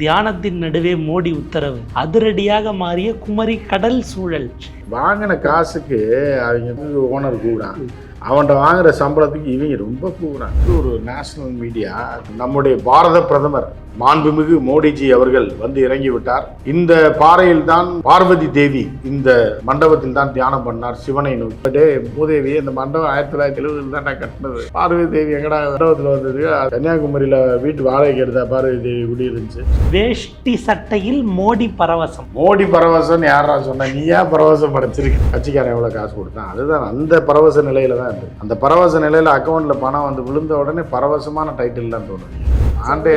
தியானத்தின் நடுவே மோடி உத்தரவு, அதிரடியாக மாறிய குமரி கடல் சூழல். வாங்கின காசுக்கு அவங்க ஓனர் கூடான், அவன்கிட்ட வாங்குற சம்பளத்துக்கு இவங்க ரொம்ப கூடான். ஒரு நேஷனல் மீடியா, நம்முடைய பாரத பிரதமர் மாண்புமிகு மோடிஜி அவர்கள் வந்து இறங்கி விட்டார். இந்த பாறையில் தான் பார்வதி தேவி இந்த மண்டபத்தில் தான் தியானம் பண்ணார் சிவனை நோக்கி. மூதேவி, இந்த மண்டபம் 1970 தான் நான் கட்டினது. பார்வதி தேவி எங்கடா மண்டபத்தில் வந்தது? கன்னியாகுமரியில வீட்டு வாடகைக்கு எடுத்தா பார்வதி தேவி குடி இருந்துச்சு. வேஷ்டி சட்டையில் மோடி பரவசம். மோடி பரவசம் யாரா சொன்ன? நீயா பரவசம் படைச்சிருக்கு? கட்சிக்காரன் எவ்வளவு காசு கொடுத்தான்? அதுதான் அந்த பரவச நிலையில தான் இருக்கு. அந்த பரவச நிலையில அக்கௌண்ட்ல பணம் வந்து விழுந்த உடனே பரவசமான டைட்டில் தான் தோணும். ஆண்டே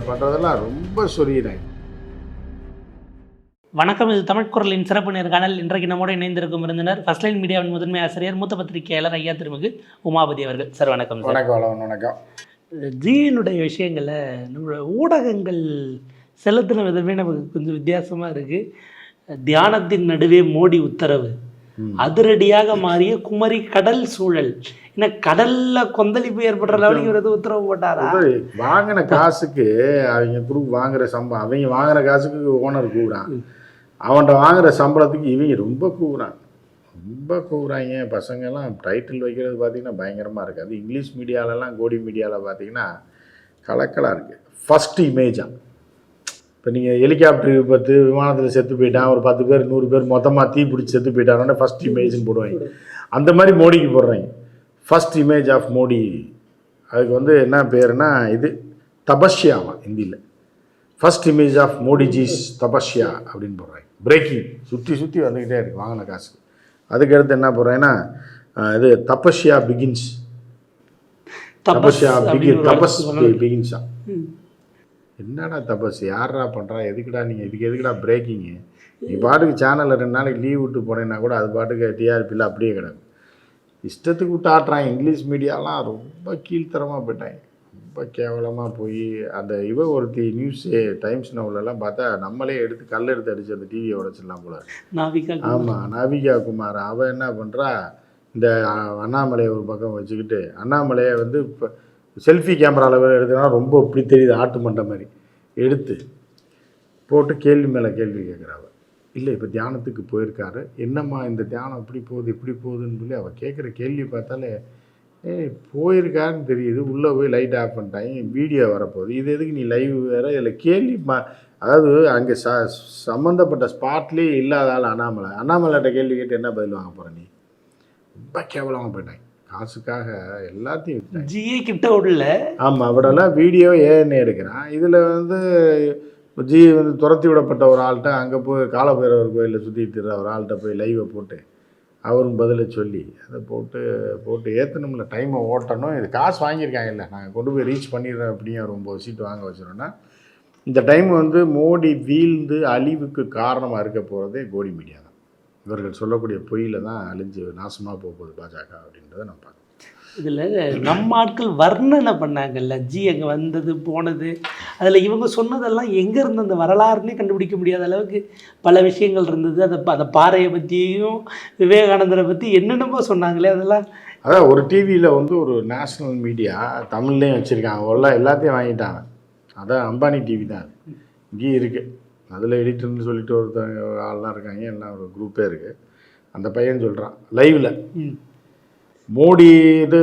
பண்றதெல்லாம் ரொம்ப சொல்லிடுறேன். வணக்கம், இது தமிழ் குரலின் சிறப்பு நேர்காணல். இன்றைக்கு நம்மோடு இணைந்திருக்கும் விருந்தினர் ஃபர்ஸ்ட் லைன் மீடியாவின் முதன்மை ஆசிரியர், மூத்த பத்திரிகையாளர் ஐயா திருமிகு உமாபதி அவர்கள். சார் வணக்கம். வணக்கம். ஜியினுடைய விஷயங்களை நம்மளோட ஊடகங்கள் செலுத்தின விதமே நமக்கு கொஞ்சம் வித்தியாசமாக இருக்குது. தியானத்தின் நடுவே மோடி உத்தரவு, அதிரடியாக மாறிய குமரி கடல் சூழல். ஏன்னா கடல்ல கொந்தளிப்பு ஏற்படுற லெவலுக்கு உத்தரவு போட்டாரா? வாங்கின காசுக்கு அவங்க குரூப் வாங்குற சம்பளம், அவங்க வாங்குற காசுக்கு ஓனர் கூடான், அவன்கிட்ட வாங்குற சம்பளத்துக்கு இவங்க ரொம்ப கூறாங்க. பசங்கள்லாம் டைட்டில் வைக்கிறது பார்த்திங்கன்னா பயங்கரமாக இருக்குது. அது இங்கிலீஷ் மீடியாலெலாம், கோடி மீடியாவில் பார்த்திங்கன்னா கலக்கலாக இருக்குது. ஃபஸ்ட் இமேஜாக இப்போ நீங்கள் ஹெலிகாப்டர் விபத்து, விமானத்தில் செத்து போயிட்டான், ஒரு 10 பேர் 100 பேர் மொத்தமாக தீ பிடிச்சி செத்து போயிட்டானோடனே ஃபஸ்ட் இமேஜ்னு போடுவாங்க. அந்த மாதிரி மோடிக்கு போடுறாங்க. First image of Modi. அதுக்கு வந்து என்ன பேருனா, இது தபஸ்யாவா ஹிந்தியில். ஃபஸ்ட் இமேஜ் ஆஃப் மோடிஜிஸ் தபஸ்யா அப்படின்னு போடுறாங்க. பிரேக்கிங் சுற்றி வந்துக்கிட்டே இருக்குது வாங்கின காசு. அதுக்கடுத்து என்ன போடுறேன்னா, இது தபஸ்யா பிகின்ஸ். தபஸ் பிகின்ஸா. என்னடா தபஸ்? யாரா பண்ணுறா? எதுக்குடா நீங்கள் இதுக்கு எதுக்குடா பிரேக்கிங்கு? நீ பாட்டுக்கு சேனலில் 2 நாளைக்கு லீவ் விட்டு போனேன்னா கூட அது பாட்டுக்கு டிஆர்பியில் அப்படியே கிடக்கும். இஷ்டத்துக்கு விட்டு ஆட்டுறாங்க. இங்கிலீஷ் மீடியாலாம் ரொம்ப கீழ்த்தரமாக போயிட்டாங்க. ரொம்ப கேவலமாக போய் அந்த ஒருத்தி நியூஸ் டைம்ஸ் நவுலெல்லாம் பார்த்தா நம்மளே எடுத்து கல் எடுத்து அடித்து அந்த டிவியை உடச்சிடலாம் போல. ஆமாம், நாவிகா குமார். அவள் என்ன பண்ணுறா, இந்த அண்ணாமலையை ஒரு பக்கம் வச்சுக்கிட்டு, அண்ணாமலையை வந்து இப்போ செல்ஃபி கேமராவில் எடுத்தோன்னா ரொம்ப இப்படி தெரியுது, ஆட்டு மண்டை மாதிரி எடுத்து போட்டு கேள்வி மேலே கேள்வி கேட்குறாவ. இல்லை, இப்போ தியானத்துக்கு போயிருக்காரு, என்னம்மா இந்த தியானம் இப்படி போகுதுன்னு சொல்லி அவள் கேட்குற கேள்வி பார்த்தாலே போயிருக்காருன்னு தெரியுது. உள்ளே போய் லைட் ஆஃப் பண்ணிட்டாங்க, வீடியோ வரப்போகுது. இது எதுக்கு நீ லைவ் வேறு? இதில் கேள்வி அதாவது அங்கே சம்மந்தப்பட்ட ஸ்பாட்லேயே இல்லாத ஆள் அண்ணாமலைகிட்ட கேள்வி கேட்டு என்ன பதில் வாங்க போகிற நீ? ரொம்ப கேவலமாக போயிட்டாங்க. காசுக்காக எல்லாத்தையும் ஜிஏ கிட்ட உள்ள. ஆமாம், அவடெல்லாம் வீடியோ ஏன்னு எடுக்கிறான். இதில் வந்து ஜி வந்து துரத்தி விடப்பட்ட ஒரு ஆள்கிட்ட அங்கே போய் காலபைரவர் கோயிலில் சுற்றிட்டு இருக்கிற ஒரு ஆள்கிட்ட போய் லைவை போட்டு அவரும் பதிலை சொல்லி அதை போட்டு ஏற்றணும்ல, டைமை ஓட்டணும். இது காசு வாங்கியிருக்காங்க, இல்லை நாங்கள் கொண்டு போய் ரீச் பண்ணிடுறோம் அப்படியே ஒரு 9 சீட்டு வாங்க வச்சிடோன்னா இந்த டைம் வந்து மோடி வீழ்ந்து அழிவுக்கு காரணமாக இருக்க போகிறதே கோடி மீடியா தான். இவர்கள் சொல்லக்கூடிய பொய்யில் தான் அழிஞ்சு நாசமாக போகுது பாஜக அப்படின்றத நம்ம பார்க்கணும். இதில் நம்ம ஆட்கள் வர்ணனை பண்ணாங்கல்ல, ஜி அங்கே வந்தது போனது, அதில் இவங்க சொன்னதெல்லாம் எங்கே இருந்து அந்த வரலாறுனே கண்டுபிடிக்க முடியாத அளவுக்கு பல விஷயங்கள் இருந்தது. அந்த பாறையை பற்றியும் விவேகானந்தரை பற்றி என்னென்னமோ சொன்னாங்களே, அதெல்லாம் அதான் ஒரு டிவியில் வந்து ஒரு நேஷ்னல் மீடியா தமிழ்லேயும் வச்சுருக்காங்க, எல்லாத்தையும் வாங்கிட்டாங்க. அதான் அம்பானி டிவி தான் இங்கே இருக்குது. அதில் எடிட்டர்னு சொல்லிட்டு ஒருத்தவங்க ஆள்லாம் இருக்காங்க, எல்லாம் ஒரு குரூப்பே இருக்குது. அந்த பையன் சொல்கிறான் லைவில், மோடி இது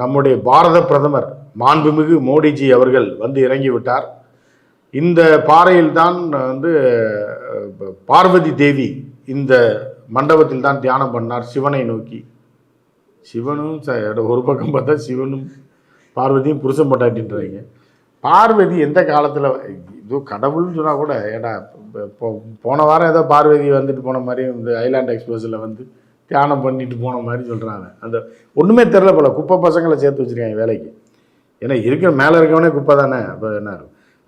நம்முடைய பாரத பிரதமர் மாண்புமிகு மோடிஜி அவர்கள் வந்து இறங்கி விட்டார். இந்த பாறையில் தான் வந்து பார்வதி தேவி இந்த மண்டபத்தில் தான் தியானம் பண்ணார் சிவனை நோக்கி. சிவனும் ஒரு பக்கம் பார்த்தா சிவனும் பார்வதியும் புருஷன் பொண்டாட்டின்றாங்க. பார்வதி எந்த காலத்தில் இதோ கடவுள்னு சொன்னால் கூட, ஏடா போன வாரம் ஏதோ பார்வதி வந்துட்டு போன மாதிரி இந்த ஐலாண்ட் எக்ஸ்பிரஸில் வந்து தியானம் பண்ணிட்டு போன மாதிரி சொல்கிறாங்க. அந்த ஒன்றுமே தெரில போல. குப்பை பசங்களை சேர்த்து வச்சுருக்காங்க வேலைக்கு. ஏன்னா மேலே இருக்கவனே குப்பை தானே. அப்போ என்ன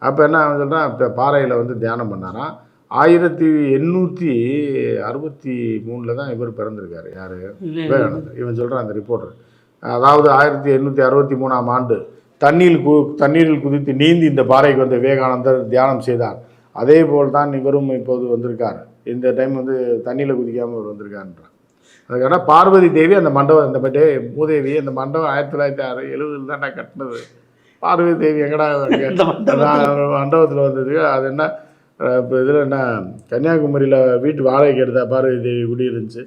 அப்போ என்ன அவன் சொல்கிறான், இப்போ பாறையில் வந்து தியானம் பண்ணாராம். 1863 தான் இவர் பிறந்திருக்காரு. யார்? விவேகானந்தர். இவன் சொல்கிறான் அந்த ரிப்போர்ட்டர். அதாவது 1863ஆம் ஆண்டு தண்ணீரில் குதித்து நீந்தி இந்த பாறைக்கு வந்து விவேகானந்தர் தியானம் செய்தார். அதே போல் தான் இவரும் இப்போது வந்திருக்கார். இந்த டைம் வந்து தண்ணியில் குதிக்காமல் இவர் வந்திருக்காருன்றான். அதுக்கான பார்வதி தேவி அந்த மண்டபம், இந்த மூதேவி அந்த மண்டபம் 1970 தான் நான் கட்டினது. பார்வதி தேவி எங்கடா மண்டபத்தில் வந்தது. அது என்ன இப்போ இதில் என்ன கன்னியாகுமரியில் வீட்டு வாடகைக்கு எடுத்தா பார்வதி தேவி குடி இருந்துச்சு.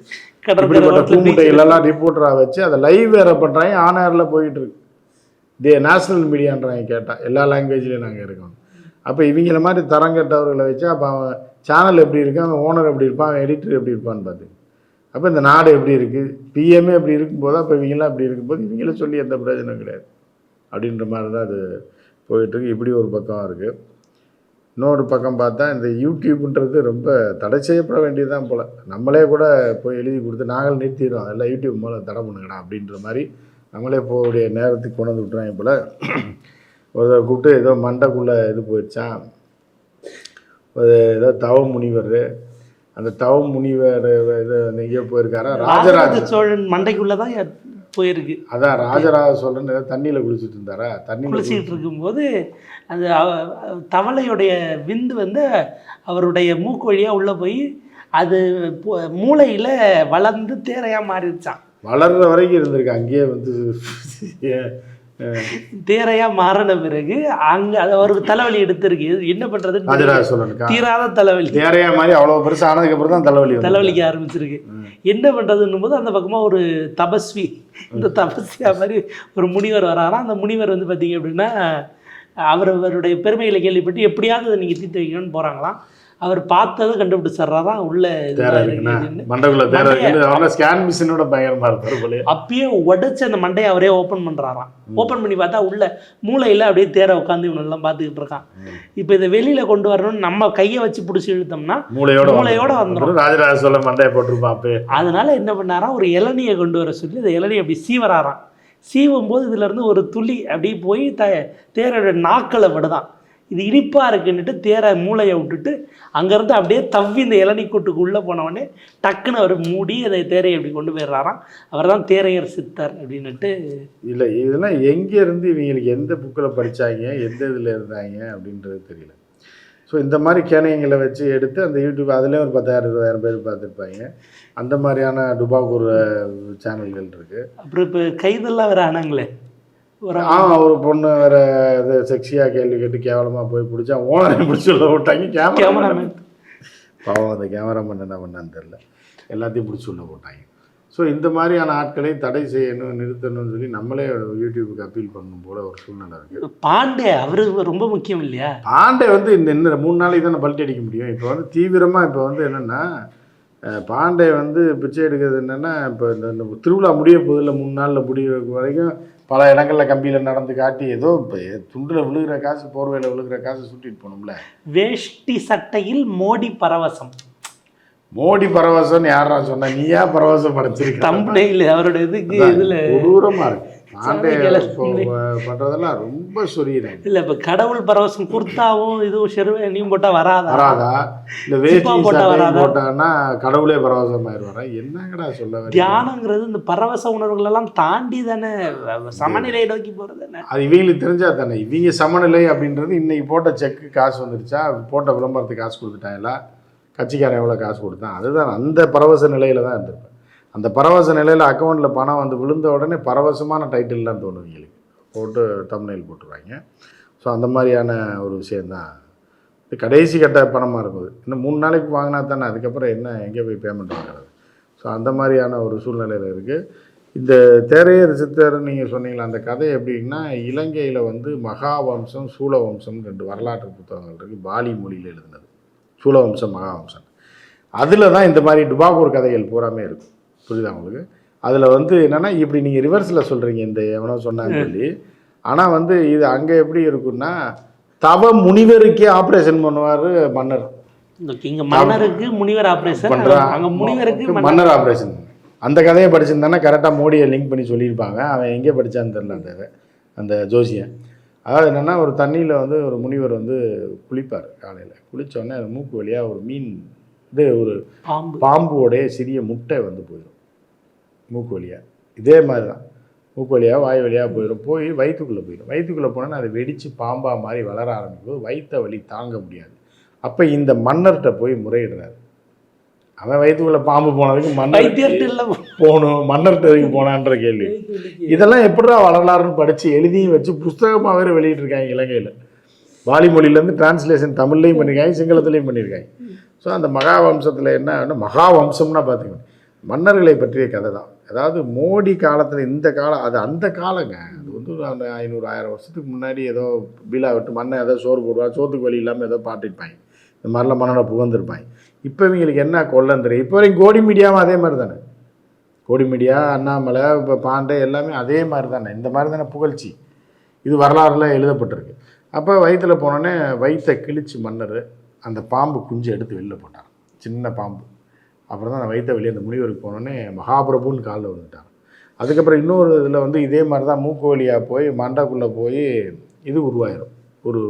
இப்படிப்பட்ட கூமுட்டைகளெல்லாம் ரிப்போர்ட்டராக வச்சு அதை லைவ் வேறு பண்ணுறாங்க. ஆன்-ஏரில் போயிட்டு இருக்கு. நேஷ்னல் மீடியான்றாங்க. கேட்டால் எல்லா லாங்குவேஜ்லேயும் நாங்கள் இருக்கோம். அப்போ இவங்கள மாதிரி தரங்கட்டவர்களை வச்சு அப்போ அவன் சேனல் எப்படி இருக்கான், அவன் ஓனர் எப்படி இருப்பான், அவன் எடிட்டர் எப்படி இருப்பான்னு பார்த்து. அப்போ இந்த நாடு எப்படி இருக்குது, பிஎம்ஏ எப்படி இருக்கும்போது அப்போ இவங்கெல்லாம் எப்படி இருக்கும்போது இவங்கள சொல்லி எந்த பிரயோஜனம் கிடையாது அப்படின்ற மாதிரி தான் அது போயிட்டுருக்கு. இப்படி ஒரு பக்கம் இருக்குது. இன்னொரு பக்கம் பார்த்தா இந்த யூடியூப்ன்றது ரொம்ப தடை செய்யப்பட வேண்டியதுதான் போல். நம்மளே கூட போய் எழுதி கொடுத்து நாங்கள் நிறுத்திடுறோம், எல்லாம் யூடியூப் மூலம் தடை பண்ணுங்கடா அப்படின்ற மாதிரி நம்மளே போகக்கூடிய நேரத்துக்கு கொண்டு வந்து விட்டுறாங்க போல். ஒரு கூப்பிட்டு ஏதோ மண்டைக்குள்ளே இது போயிடுச்சான். ஒரு ஏதோ தவ முனிவர், அந்த தவ முனிவர் இது எங்கேயோ போயிருக்காரா, ராஜராஜ சோழன் மண்டைக்குள்ளே தான் போயிருக்கு. அதான் ராஜராஜ சோழன் ஏதோ தண்ணியில் குளிச்சுட்டு இருந்தாரா, தண்ணி குளிச்சுட்டு இருக்கும்போது அந்த தவளையுடைய விந்து வந்து அவருடைய மூக்கு வழியாக உள்ளே போய் அது மூளையில் வளர்ந்து தேரையாக மாறிடுச்சான். வளர்ற வரைக்கும் இருந்திருக்கு. அங்கேயே வந்து தேரையா மாறின பிறகு அங்க அது அவருக்கு தலைவலி எடுத்திருக்கு. என்ன பண்றது, தீராத தலைவலி. தேரையா மாதிரி அவ்வளவு பெருசு ஆனதுக்கு அப்புறம் தான் தலைவலிக்க ஆரம்பிச்சிருக்கு. என்ன பண்றதுன்னும் போது அந்த பக்கமா ஒரு தபஸ்வி, இந்த தபஸ்வியா மாதிரி ஒரு முனிவர் வராராம். அந்த முனிவர் வந்து பார்த்தீங்க அப்படின்னா அவருடைய பெருமைகளை கேள்விப்பட்டு எப்படியாவது நீங்கள் தீர்த்து வைக்கணும்னு போகிறாங்களாம். அவர் பார்த்ததை கண்டுபிடிச்சிட்றாராம் உள்ள அப்பயே உடைச்சு அந்த மண்டையை அவரே ஓப்பன் பண்ணுறாராம். ஓப்பன் பண்ணி பார்த்தா உள்ள மூளையில் அப்படியே தேரை உட்காந்து இவனெல்லாம் பார்த்துக்கிட்டு இருக்கான். இப்போ இதை வெளியில கொண்டு வரணும்னு நம்ம கையை வச்சு பிடிச்சி இழுத்தோம்னா மூளையோட வந்துடும். ராஜராஜ சோழ மண்டையை போட்டிருப்பான். அதனால என்ன பண்ணாராம், ஒரு இளநியை கொண்டு வர சொல்லி இந்த இளநியை அப்படி சீவராராம். சீவும் போது இதுலேருந்து ஒரு துளி அப்படி போய் தேரோட நாக்களை விடுதான். இது இனிப்பாக இருக்குன்னுட்டு தேரை மூளையை விட்டுட்டு அங்கேருந்து அப்படியே தவ்வி இந்த இளநீ கூட்டுக்கு உள்ளே போனவொடனே டக்குன்னு அவர் மூடி அதை தேரையை அப்படி கொண்டு போயிடுறாராம். அவர் தான் தேரையர் சித்தர் அப்படின்னுட்டு. இல்லை, இதெல்லாம் எங்கேருந்து இவங்களுக்கு எந்த புக்கில் படித்தாங்க, எந்த இதில் இருந்தாங்க அப்படின்றது தெரியல. ஸோ இந்த மாதிரி கேனையங்களை வச்சு எடுத்து அந்த யூடியூப் அதுலேயும் ஒரு 10,000-20,000 பேர் பார்த்துருப்பாங்க. அந்த மாதிரியான டுபாக்கூர் சேனல்கள் இருக்குது. அப்புறம் இப்போ கைதெல்லாம் வேறு ஆனாங்களே, ஒரு பொண்ணு வேறு இது செக்ஸியாக கேள்வி கேட்டு கேவலமாக போய் பிடிச்சா ஓனரை பிடிச்சி உள்ள விட்டாங்க. கேமராமேன் பாவம், அந்த கேமராமேன் என்ன பண்ணான்னு தெரில, எல்லாத்தையும் பிடிச்சி உள்ள போட்டாங்க. ஸோ இந்த மாதிரியான ஆட்களை தடை செய்யணும், நிறுத்தணும்னு சொல்லி நம்மளே யூடியூபுக்கு அப்பீல் பண்ணணும் போல ஒரு சூழ்நிலை இருக்குது. பாண்டே அவரு ரொம்ப முக்கியம் இல்லையா? பாண்டே வந்து இந்த 3 நாளைக்கு தானே பல்ட்டி அடிக்க முடியும். இப்போ வந்து தீவிரமாக இப்போ வந்து என்னென்னா பாண்டே வந்து பிச்சை எடுக்கிறது என்னென்னா, இப்போ இந்த திருவிழா முடிய போதில் 3 நாளில் முடிய வரைக்கும் பல இடங்களில் கம்பியில் நடந்து காட்டி ஏதோ இப்போ துண்டில் விழுகிற காசு, போர்வையில் விழுகிற காசு சுட்டிட்டு போகணும்ல. வேஷ்டி சட்டையில் மோடி பரவசம். மோடி பரவசம் யாரா சொன்னா? நீயா பரவசம் படைச்சிருக்க? தம்பனையில் அவரோட இதுக்கு இதில் கொடூரமாக இருக்கு. பாண்டே பண்ணுறதெல்லாம் ரொம்ப சொரியிறாங்க. இல்லை, இப்போ கடவுள் பரவசம் குர்த்தாவும் இதுவும் ஷெர்வானியும் போட்டால் வராதா? இல்லை வேஷ்டி போட்டான்னா கடவுளே பரவசம் ஆயிடுவாரா? என்னங்கடா சொல்ல? தியானங்கிறது இந்த பரவச உணர்வுகளெல்லாம் தாண்டி தானே சமநிலையை நோக்கி போகிறது தானே. அது இவங்களுக்கு தெரிஞ்சா தானே. இவங்க சமநிலை அப்படின்றது இன்னைக்கு போட்ட செக்கு காசு வந்துருச்சா, போட்ட விளம்பரத்துக்கு காசு கொடுத்துட்டாங்களா, கட்சிக்காரன் எவ்வளோ காசு கொடுத்தான், அதுதான் அந்த பரவச நிலையில் தான் இருந்திருப்பேன். அந்த பரவச நிலையில் அக்கௌண்ட்டில் பணம் வந்து விழுந்த உடனே பரவசமான டைட்டில்லாம் தோணும் இவங்களுக்கு, போட்டு தம்ப்நெயில் போட்டுருவாங்க. ஸோ அந்த மாதிரியான ஒரு விஷயந்தான் இது. கடைசி கட்ட பணமாக இருக்குது. இன்னும் 3 நாளைக்கு வாங்கினா தானே அதுக்கப்புறம் என்ன எங்கே போய் பேமெண்ட் வாங்குறது. ஸோ அந்த மாதிரியான ஒரு சூழ்நிலையில் இருக்குது. இந்த தேரையர் சித்தர் நீங்கள் சொன்னீங்களா, அந்த கதை எப்படின்னா, இலங்கையில் வந்து மகாவம்சம், சூலவம்சம் 2 வரலாற்று புத்தகங்கள் இருக்குது. பாலி மொழியில் எழுதுனது சூலவம்சம், மகாவம்சம். அதில் தான் இந்த மாதிரி டுபாக்கூர் கதைகள் பூராமே இருக்கும். புரியுதா உங்களுக்கு? அதில் வந்து என்னென்னா, இப்படி நீங்கள் ரிவர்ஸில் சொல்கிறீங்க இந்த எவனோ சொன்னான்னு சொல்லி. ஆனால் வந்து இது அங்கே எப்படி இருக்குன்னா, தவ முனிவருக்கே ஆப்ரேஷன் பண்ணுவார் மன்னர். இங்கே மன்னருக்கு முனிவர் ஆப்ரேஷன் பண்ணுறான், அங்கே முனிவருக்கு மன்னர் ஆப்ரேஷன். அந்த கதையை படிச்சிருந்தானே கரெக்டாக மோடியை லிங்க் பண்ணி சொல்லியிருப்பாங்க. அவன் எங்கே படித்தான்னு தெரில அந்த ஜோசியன். அதாவது என்னென்னா, ஒரு தண்ணியில் வந்து ஒரு முனிவர் வந்து குளிப்பார். காலையில் குளித்தோடனே அது மூக்கு வழியாக ஒரு மீன் இது ஒரு பாம்போடைய சிறிய முட்டை வந்து போயிடும் மூக்கு வழியாக. இதே மாதிரி தான் மூக்கு வழியாக வாய் வழியாக போயிடும், போய் வயிற்றுக்குள்ளே போயிடும். வயிற்றுக்குள்ளே போனோன்னா அது வெடித்து பாம்பாக மாதிரி வளர ஆரம்பிக்கும் போது வயிற்ற வலி தாங்க முடியாது. அப்போ இந்த மன்னர்கிட்ட போய் முறையிடுறாரு. அவன் வயிற்றுக்குள்ள பாம்பு போனதுக்கு மன்னர் வைத்தியர்கிட்ட போகணும், மன்னர்கிட்ட எதுக்கு போனான்ற கேள்வி. இதெல்லாம் எப்படிடா வரலாறுன்னு படித்து எழுதியும் வச்சு புஸ்தகமாக வேறு வெளியிட்டிருக்காங்க இலங்கையில். வாலிமொழியிலேருந்து டிரான்ஸ்லேஷன் தமிழ்லையும் பண்ணியிருக்காங்க, சிங்களத்துலேயும் பண்ணியிருக்காங்க. ஸோ அந்த மகாவம்சத்தில் என்ன மகாவம்சம்னா பார்த்திங்கன்னா மன்னர்களை பற்றிய கதை தான். அதாவது மோடி காலத்தில் இந்த காலம் அது அந்த காலங்க. அது வந்து 500-1000 வருஷத்துக்கு முன்னாடி ஏதோ பீலா விட்டு மண்ணை ஏதோ சோறு போடுவாங்க, சோத்துக்கு வழி இல்லாமல் ஏதோ பாட்டிருப்பாங்க, இந்த மாதிரிலாம் மன்னனை புகழ்ந்துருப்பாங்க. இப்போ இவங்களுக்கு என்ன கொள்ளன்னு தெரியும். இப்போ வரைக்கும் கோடி மீடியாவும் அதே மாதிரி தானே, கோடி மீடியா, அண்ணாமலை, இப்போ பாண்டே எல்லாமே அதே மாதிரி தானே, இந்த மாதிரி தானே புகழ்ச்சி. இது வரலாறுலாம் எழுதப்பட்டிருக்கு. அப்போ வயிற்றில் போனோடனே வயிற்றை கிழிச்சு மன்னர் அந்த பாம்பு குஞ்சு எடுத்து வெளில போட்டார், சின்ன பாம்பு. அப்புறம் தான் அந்த வயிற்றை வெளியே அந்த முனிவருக்கு போனோடனே மகாபிரபுன்னு காலில் வந்துட்டார். அதுக்கப்புறம் இன்னொரு இதில் வந்து இதே மாதிரி தான் மூக்கு வழியாக போய் மண்டைக்குள்ளே போய் இது உருவாயிரும், ஒரு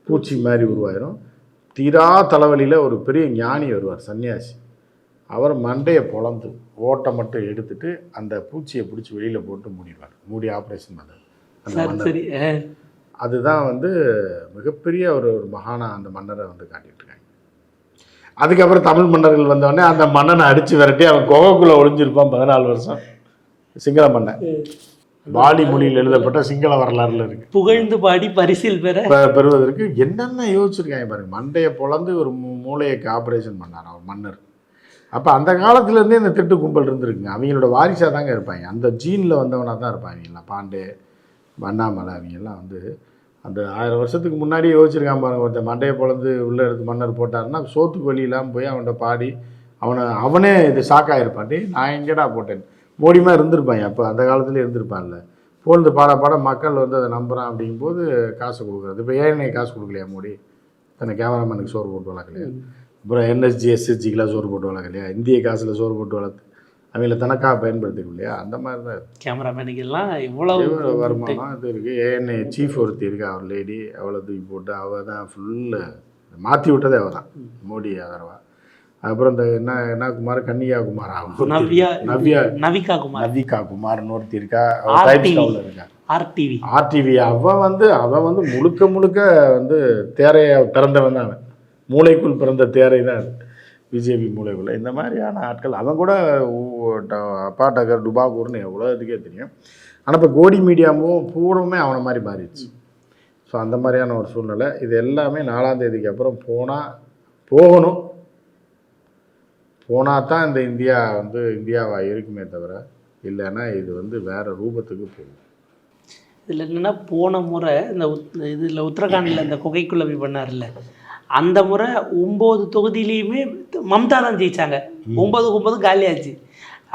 பூச்சி மாதிரி உருவாயிரும். தீரா தலைவலியில் ஒரு பெரிய ஞானி வருவார், சன்னியாசி. அவர் மண்டையை பொளந்து ஓட்டை மட்டும் எடுத்துட்டு அந்த பூச்சியை பிடிச்சி வெளியில் போட்டு மூடிடுவார், மூடி ஆப்ரேஷன் பண்ணார் அந்த மன்னர். அதுதான் வந்து மிகப்பெரிய ஒரு மகானா அந்த மன்னரை வந்து காட்டிகிட்டு இருக்காங்க. அதுக்கப்புறம் தமிழ் மன்னர்கள் வந்தோடனே அந்த மன்னனை அடித்து விரட்டி அவன் கோவைக்குள்ளே ஒளிஞ்சிருப்பான் 14 வருஷம். சிங்கள மன்னன், பாலி மொழியில் எழுதப்பட்ட சிங்கள வரலாறுல இருக்கு. புகழ்ந்து பாடி பரிசில் பெறுவதற்கு என்னென்ன யோசிச்சிருக்காங்க பாருங்க. மண்டையை பொளந்து ஒரு மூளையைக்கு ஆப்ரேஷன் பண்ணார் அவர் மன்னர். அப்போ அந்த காலத்துலேருந்தே இந்த திட்டு கும்பல் இருந்துருக்குங்க. அவங்களோட வாரிசாக தாங்க இருப்பாங்க, அந்த ஜீனில் வந்தவனாக தான் இருப்பாங்க. அவங்கெல்லாம் பாண்டே, அண்ணாமலை, அவங்கெல்லாம் வந்து அந்த 1000 வருஷத்துக்கு முன்னாடி யோசிச்சிருக்கான் பாருங்க. ஒருத்தர் மண்டையை பொளந்து உள்ளே எடுத்து மன்னர் போட்டாருன்னா சோத்துக்கு வழி இல்லாமல் போய் அவன்கிட்ட பாடி அவனே இது ஷாக்காகிருப்பான். நான் எங்கேடா போட்டேன், மோடிமா இருந்திருப்பாங்க, அப்போ அந்த காலத்துலேயே இருந்திருப்பான்ல. பொழுது பாட மக்கள் வந்து அதை நம்புகிறான். அப்படிங்கும்போது காசு கொடுக்குறது. இப்போ ஏன் காசு கொடுக்கலையா மோடி? தன்னை கேமராமேனுக்கு சோறு போட்டு வளர்க்கலையா? அப்புறம் NSG SSGக்கெலாம் சோறு போட்டு வளர்க்கலையா? இந்திய காசில் சோறு போட்டு வளர்த்து அவங்கள தனக்காக பயன்படுத்திக்க இல்லையா? அந்த மாதிரி தான் கேமராமேனுக்கெல்லாம் இவ்வளோ வருமானம் இது இருக்குது. ஏஎன்ஐ சீஃப் ஒருத்தி இருக்குது, அவர் லேடி, அவளை தூக்கி போட்டு அவள் தான் ஃபுல்லு மாற்றி விட்டதே அவள் தான், மோடி ஆதரவா. அப்புறம் இந்த என்ன குமார், கன்னியா குமார், நவிகா குமார்னு ஒருத்தி இருக்கா, இருக்கா RTV. அவன் வந்து முழுக்க வந்து தேரையை பிறந்தவன் தான், அவன் மூளைக்குள் பிறந்த தேரை தான் அது, பிஜேபி மூளைக்குள்ள. இந்த மாதிரியான ஆட்கள் அவன் கூட அப்பா டகர் டுபாகூர்னு உலகத்துக்கே தெரியும். ஆனால் இப்போ கோடி மீடியாவும் பூர்வமே அவனை மாதிரி மாறிடுச்சு. ஸோ அந்த மாதிரியான ஒரு சூழ்நிலை. இது எல்லாமே 4ஆம் தேதிக்கு அப்புறம் போகணும். போனால் தான் இந்த இந்தியா வந்து இந்தியாவாக இருக்குமே தவிர, இல்லைன்னா இது வந்து வேறு ரூபத்துக்கு போகும். இதில் என்னென்னா போன முறை இந்த இதில் உத்தரகாண்டில் இந்த குகைக்குள்ளே போய் பண்ணார்ல, அந்த முறை 9 தொகுதியிலையுமே மம்தா தான் ஜெயிச்சாங்க. 9 காலியாச்சு.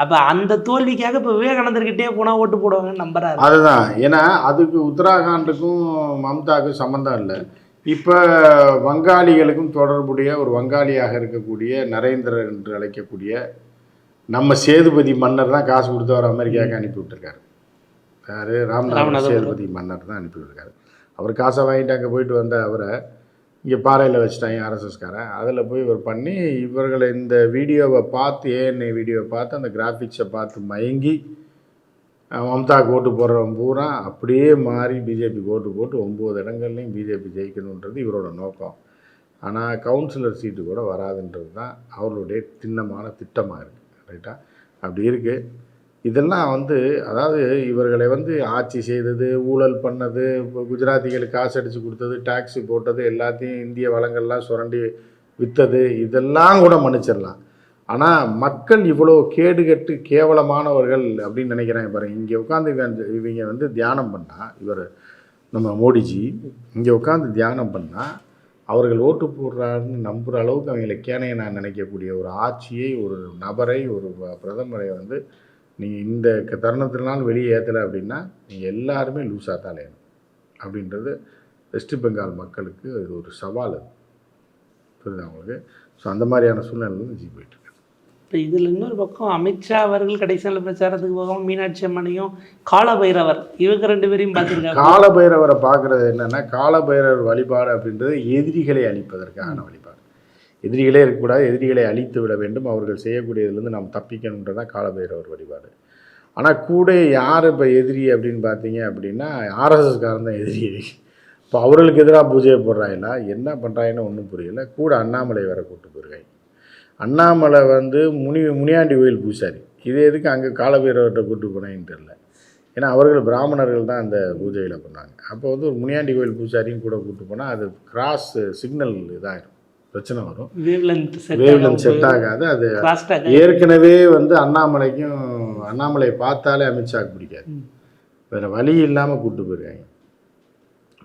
அப்போ அந்த தோல்விக்காக இப்போ விவேகானந்தர்கிட்டே போனால் ஓட்டு போடுவாங்கன்னு நம்புறாரு. அதுதான். ஏன்னா அதுக்கு உத்தரகாண்டுக்கும் மம்தாவுக்கும் சம்மந்தம் இல்லை. இப்போ வங்காளிகளுக்கும் தொடர்புடைய ஒரு வங்காளியாக இருக்கக்கூடிய நரேந்திரர் என்று அழைக்கக்கூடிய நம்ம சேதுபதி மன்னர் தான் காசு கொடுத்து அவர் அமெரிக்காவுக்கு அனுப்பி விட்டுருக்காரு. யார்? ராமநாத சேதுபதி மன்னர் தான் அனுப்பி விட்டுருக்காரு. அவர் காசை வாங்கிட்டு அங்கே போயிட்டு வந்த அவரை இங்கே பாறையில் வச்சுட்டாங்க RSSகாரன். அதில் போய் இவர் பண்ணி இவர்களை இந்த வீடியோவை பார்த்து, ஏஎன்ஐ வீடியோவை பார்த்து, அந்த கிராஃபிக்ஸை பார்த்து மயங்கி மம்தாவுக்கு ஓட்டு போடுறவன் பூரா அப்படியே மாறி பிஜேபிக்கு ஓட்டு போட்டு 9 இடங்கள்லையும் பிஜேபி ஜெயிக்கணுன்றது இவரோட நோக்கம். ஆனால் கவுன்சிலர் சீட்டு கூட வராதுன்றது தான் அவர்களுடைய திட்டமாக இருக்குது. ரைட்டா? அப்படி இருக்குது. இதெல்லாம் வந்து அதாவது இவர்களை வந்து ஆட்சி செய்தது, ஊழல் பண்ணது, இப்போ குஜராத்திகளுக்கு காசு அடித்து கொடுத்தது, டாக்ஸி போட்டது, எல்லாத்தையும் இந்திய வளங்கள்லாம் சுரண்டி விற்றது, இதெல்லாம் கூட மன்னிச்சிடலாம். ஆனால் மக்கள் இவ்வளோ கேடுகட்டு கேவலமானவர்கள் அப்படின்னு நினைக்கிறாங்க பாருங்கள். இங்கே உட்காந்து இவங்க வந்து தியானம் பண்ணால், இவர் நம்ம மோடிஜி இங்கே உட்காந்து தியானம் பண்ணால் அவர்கள் ஓட்டு போடுறாருன்னு நம்புகிற அளவுக்கு அவங்களை கேனையை நான் நினைக்கக்கூடிய ஒரு ஆட்சியை, ஒரு நபரை, ஒரு பிரதமரை வந்து நீங்கள் இந்த தருணத்தினால் வெளியே ஏற்றலை அப்படின்னா நீங்கள் எல்லாருமே லூஸாக தான் வேணும் அப்படின்றது வெஸ்ட் பெங்கால் மக்களுக்கு இது ஒரு சவால். அது புரியுது அவங்களுக்கு. ஸோ அந்த மாதிரியான சூழ்நிலை போயிட்டுருக்கு. இப்போ இதில் இன்னொரு பக்கம் அமித்ஷா அவர்கள் கடைசியில் பிரச்சாரத்துக்கு போகாமல் மீனாட்சி அம்மனையும் காலபைரவர் இவங்க 2 பேரையும் பார்த்துருக்காங்க. காலபைரவரை பார்க்குறது என்னென்னா, காலபைரவர் வழிபாடு அப்படின்றது எதிரிகளை அழிப்பதற்கான வழிபாடு. எதிரிகளே இருக்கக்கூடாது, எதிரிகளை அழித்து விட வேண்டும், அவர்கள் செய்யக்கூடியதுலேருந்து நாம் தப்பிக்கணுன்றதான் காலபைரவர் வழிபாடு. ஆனால் கூட யார் இப்போ எதிரி அப்படின்னு பார்த்தீங்க அப்படின்னா RSSகாரன் தான் எதிரி. இப்போ அவர்களுக்கு எதிராக பூஜையை போடுறாங்களா என்ன பண்ணுறாங்கன்னு ஒன்றும் புரியல. கூட அண்ணாமலை வேற கூட்டு போயிருக்காங்க. அண்ணாமலை வந்து முனியாண்டி கோயில் பூசாரி, இது எதுக்கு அங்கே காலபைரவர்கிட்ட கூட்டு போனேன்னு தெரில. ஏன்னா அவர்கள் பிராமணர்கள் தான் அந்த பூஜைகளை பண்ணாங்க. அப்போ வந்து ஒரு முனியாண்டி கோயில் பூசாரியும் கூட கூட்டு போனால் அது கிராஸ் சிக்னல் இதாகிடும், பிரச்சனை வரும், வேவ்லென்த் செட் ஆகாது. அது ஏற்கனவே வந்து அண்ணாமலை பார்த்தாலே அமித்ஷாக்கு பிடிக்காது, வேறு வழி இல்லாமல் கூப்பிட்டு போயிருக்காங்க.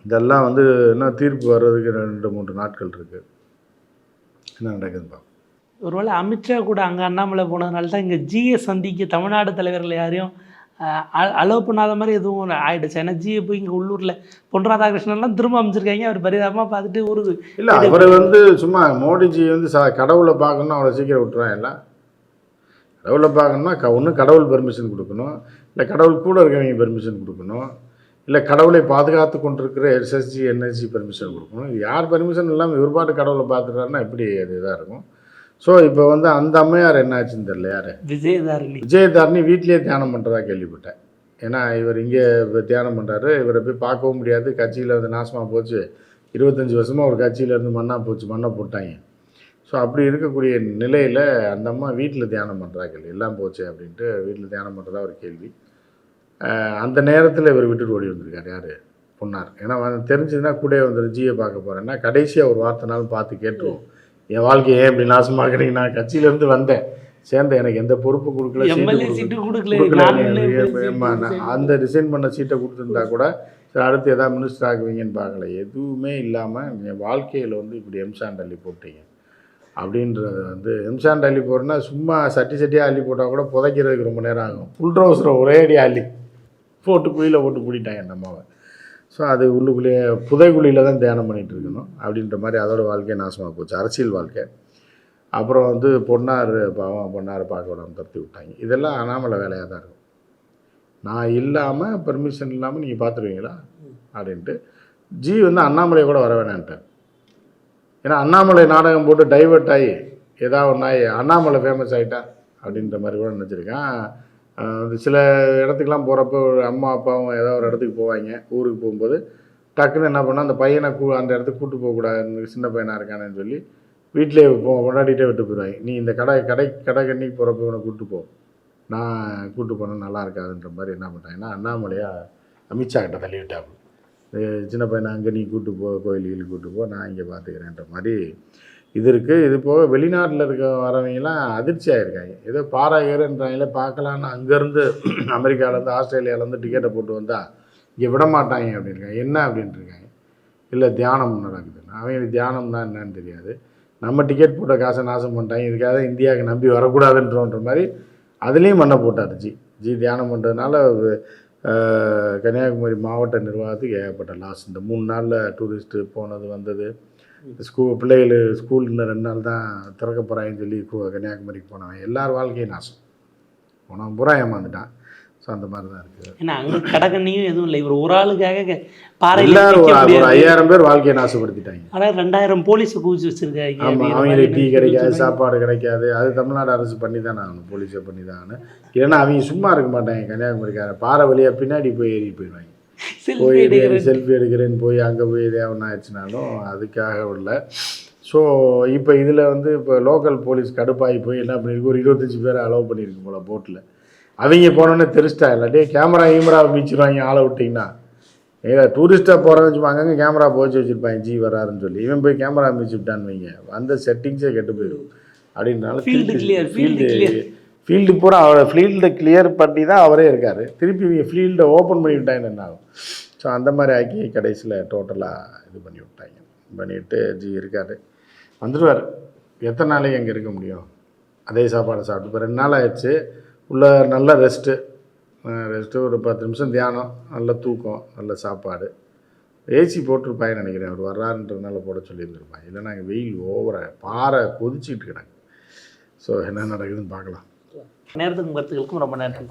இதெல்லாம் வந்து இன்னும் தீர்ப்பு வர்றதுக்கு 2-3 நாட்கள் இருக்குது. என்ன நடக்குதுப்பா? ஒருவேளை அமித்ஷா கூட அங்கே அண்ணாமலை போனதுனால தான் இங்கே ஜியை சந்திக்க தமிழ்நாடு தலைவர்கள் யாரையும் அலோவ் பண்ணாத மாதிரி எதுவும் ஆகிடுச்சு. ஏன்னா ஜியை போய் இங்கே உள்ளூரில் பொன் ராதாகிருஷ்ணன்லாம் திரும்ப அமைச்சிருக்காங்க. அவர் பரிதாபமாக பார்த்துட்டு ஊருக்கு இல்லை, அவர் வந்து சும்மா மோடிஜி வந்து கடவுளை பார்க்கணும்னு அவரை சீக்கிரம் விட்டுறான். எல்லாம் கடவுளை பார்க்கணுன்னா ஒன்று கடவுள் பெர்மிஷன் கொடுக்கணும், இல்லை கடவுள் கூட இருக்கவங்க பெர்மிஷன் கொடுக்கணும், இல்லை கடவுளை பாதுகாத்து கொண்டிருக்கிற எஸ்எஸ்ஜி என்எஸ்ஜி பெர்மிஷன் கொடுக்கணும். இது யார் பெர்மிஷன் இல்லாமல் இவர் பாட்டு கடவுளை பார்த்துட்டாருன்னா எப்படி அது இதாக இருக்கும்? ஸோ இப்போ வந்து அந்த அம்மையார் என்னாச்சுன்னு தெரியல, யார் விஜயதாரணி வீட்லேயே தியானம் பண்ணுறதா கேள்விப்பட்டேன். ஏன்னா இவர் இங்கே தியானம் பண்ணுறாரு, இவரை போய் பார்க்கவும் முடியாது, கட்சியில் வந்து நாசமாக போச்சு, 25 வருஷமாக ஒரு கட்சியிலேருந்து மண்ணை போட்டாங்க. ஸோ அப்படி இருக்கக்கூடிய நிலையில் அந்த அம்மா வீட்டில் தியானம் பண்ணுறா கேள்வி, எல்லாம் போச்சு அப்படின்ட்டு வீட்டில் தியானம் பண்ணுறதா ஒரு கேள்வி. அந்த நேரத்தில் இவர் விட்டுட்டு ஓடி வந்திருக்கார், யார்? பொன்னார். ஏன்னா தெரிஞ்சதுன்னா கூட வந்துடும், ஜியை பார்க்க போகிறேன்னா கடைசியாக ஒரு வார்த்தைனாலும் பார்த்து கேட்டுருவோம், என் வாழ்க்கையை ஏன் இப்படி நாசமாக்குறீங்க, நான் கட்சியிலேருந்து வந்தேன் சேர்ந்தேன், எனக்கு எந்த பொறுப்பு கொடுக்கல, சீட்டு கொடுக்கல, அந்த ரிசைன் பண்ண சீட்டை கொடுத்துருந்தா கூட சரி அடுத்து எதாவது மினிஸ்டர் ஆகுவீங்கன்னு பார்க்கல. எதுவுமே இல்லாமல் என் வாழ்க்கையில் வந்து இப்படி எம்சாண்ட் அள்ளி போட்டீங்க அப்படின்றது வந்து எம்சாண்ட் அள்ளி போடுறேன்னா சும்மா சட்டியாக அள்ளி போட்டால் கூட புதைக்கிறதுக்கு ரொம்ப நேரம் ஆகும். ஃபுல் ட்ரௌசரை ஒரே அடி அள்ளி போட்டு குழியில் போட்டு பிடிட்டாங்க என் அம்மாவை. ஸோ அது உள்ளுக்குள்ளேயே புதைக்குழியில் தான் தியானம் பண்ணிகிட்டு இருக்கணும் அப்படின்ற மாதிரி அதோட வாழ்க்கையை நாசமாக போச்சு, அரசியல் வாழ்க்கை. அப்புறம் வந்து பொன்னார் பொன்னாரை பார்க்க விடாமல் தடுத்து விட்டாங்க. இதெல்லாம் அண்ணாமலை வேலையாக தான் இருக்கும். நான் இல்லாமல் பெர்மிஷன் இல்லாமல் நீங்கள் பார்த்துருவீங்களா அப்படின்ட்டு ஜி வந்து அண்ணாமலையை கூட வர வேணான்ட்டார். ஏன்னா அண்ணாமலை நாடகம் போட்டு டைவெர்ட் ஆகி ஏதாவது ஒன்று ஆகி அண்ணாமலை ஃபேமஸ் ஆகிட்டா அப்படின்ற மாதிரி கூட நினச்சிருக்கேன். சில இடத்துக்குலாம் போகிறப்போ அம்மா அப்பாவும் ஏதோ ஒரு இடத்துக்கு போவாங்க, ஊருக்கு போகும்போது டக்குன்னு என்ன பண்ணால் அந்த பையனை அந்த இடத்துக்கு கூப்பிட்டு போகக்கூடாது, சின்ன பையனாக இருக்கானேன்னு சொல்லி வீட்டிலே கொண்டாடிட்டே விட்டு போயிடுவாங்க. நீ இந்த கடை கண்ணிக்கு போகிறப்ப இவனை கூப்பிட்டு போ, நான் கூப்பிட்டு போனால் நல்லா இருக்காதுன்ற மாதிரி என்ன பண்ணுறாங்கன்னா அண்ணாமலையாக அமித்ஷா கிட்ட தள்ளி விட்டாப்பு. சின்ன பையனை அங்கே நீ கூப்பிட்டு போ, கோயிலுக்கு கூப்பிட்டு போ, நான் இங்கே பார்த்துக்கிறேன்ற மாதிரி இது இருக்குது. இது போக வெளிநாட்டில் வரவங்கலாம் அதிர்ச்சி ஆகிருக்காங்க. ஏதோ பாராயறன்றாங்களே பார்க்கலான்னு அங்கேருந்து அமெரிக்காவிலேருந்து ஆஸ்திரேலியாவிலேருந்து டிக்கெட்டை போட்டு வந்தால் இங்கே விட மாட்டாங்க அப்படின்றாங்க. என்ன அப்படின்ட்டு இருக்காங்க. இல்லை தியானம் நடக்குதுன்னா அவங்களுக்கு தியானம்னா என்னன்னு தெரியாது, நம்ம டிக்கெட் போட்ட காசை நாசம் பண்ணிட்டாங்க, இதுக்காக இந்தியாவுக்கு நம்பி வரக்கூடாதுன்றோன்ற மாதிரி அதுலேயும் மண்ணை போட்டார் ஜி தியானம் பண்ணுறதுனால கன்னியாகுமரி மாவட்ட நிர்வாகத்துக்கு ஏகப்பட்ட லாஸ். இந்த 3 நாளில் டூரிஸ்ட்டு போனது வந்தது, பிள்ளைகள் ஸ்கூல் இன்னும் 2 நாள் தான் திறக்க போகிறாங்கன்னு சொல்லி கன்னியாகுமரிக்கு போனவன் எல்லார் வாழ்க்கையும் நாசம், போனவன் பூரா ஏமாந்துட்டான். ஸோ அந்த மாதிரி தான் இருக்குது. ஏன்னா அங்கே கடகண்ணியும் எதுவும் இல்லை, இவர் ஒரு ஆளுக்காக பாறை எல்லாரும் ஒரு 5000 பேர் வாழ்க்கையை நாசப்படுத்திட்டாங்க. ஆனால் 2000 போலீஸை குவிச்சு வச்சுருக்காங்க. ஆமாம், அவங்களுக்கு டீ கிடைக்காது, சாப்பாடு கிடைக்காது, அது தமிழ்நாடு அரசு பண்ணி தான் ஆகணும், போலீஸை பண்ணி தான் ஆகணும். ஏன்னா அவங்க சும்மா இருக்க மாட்டாங்க, கன்னியாகுமரிக்கார பாறை வழியாக பின்னாடி போய் ஏறி போயிடுவாங்க, போய் செல்ஃபி எடுக்கிறேன்னு போய் அங்கே போய் எதாவது ஒன்று ஆயிடுச்சுனாலும் அதுக்காக இல்லை. ஸோ இப்போ இதில் வந்து இப்போ லோக்கல் போலீஸ் கடுப்பாகி போய் என்ன பண்ணியிருக்கு, ஒரு 25 பேரை அலோவ் பண்ணியிருக்கு போல் போட்டில். அவங்க போனோன்னே தெரிச்சிட்டா இல்லாட்டி கேமரா மீச்சிருவாங்க ஆளை விட்டிங்கன்னா. ஏதா டூரிஸ்ட்டாக போகிறவங்க சும்மா அங்கங்கே கேமரா போச்சு வச்சுருப்பாங்க, ஜி வராருன்னு சொல்லி. இவன் போய் கேமரா மீச்சு விட்டான்னு வைங்க, அந்த செட்டிங்ஸே கெட்டு போயிடும். அப்படின்னால ஃபீல்டு பூரா அவரை ஃபீல்டை கிளியர் பண்ணி தான் அவரே இருக்கார், திருப்பி இவங்க ஃபீல்டை ஓப்பன் பண்ணி விட்டாங்கன்னு என்ன ஆகும். ஸோ அந்த மாதிரி ஆக்கி கடைசியில் டோட்டலாக இது பண்ணி விட்டாங்க. பண்ணிவிட்டு ஜி இருக்கார், வந்துடுவார். எத்தனை நாளைக்கு அங்கே இருக்க முடியும், அதே சாப்பாடு சாப்பிட்டு. இப்போ 2 நாள் ஆயிடுச்சு, உள்ள நல்ல ரெஸ்ட்டு ஒரு 10 நிமிஷம் தியானம், நல்ல தூக்கம், நல்ல சாப்பாடு. ஏசி போட்டிருப்பாங்கன்னு நினைக்கிறேன், அவர் வர்றாருன்றதுனால போட சொல்லியிருந்துருப்பாங்க. இல்லைன்னா அங்கே வெயில் ஓவராக பாறை கொதிச்சுக்கிட்டு கிடாங்க. ஸோ என்ன நடக்குதுன்னு பார்க்கலாம். நேரத்துக்கும் கருத்துக்களுக்கும் ரொம்ப நன்றி.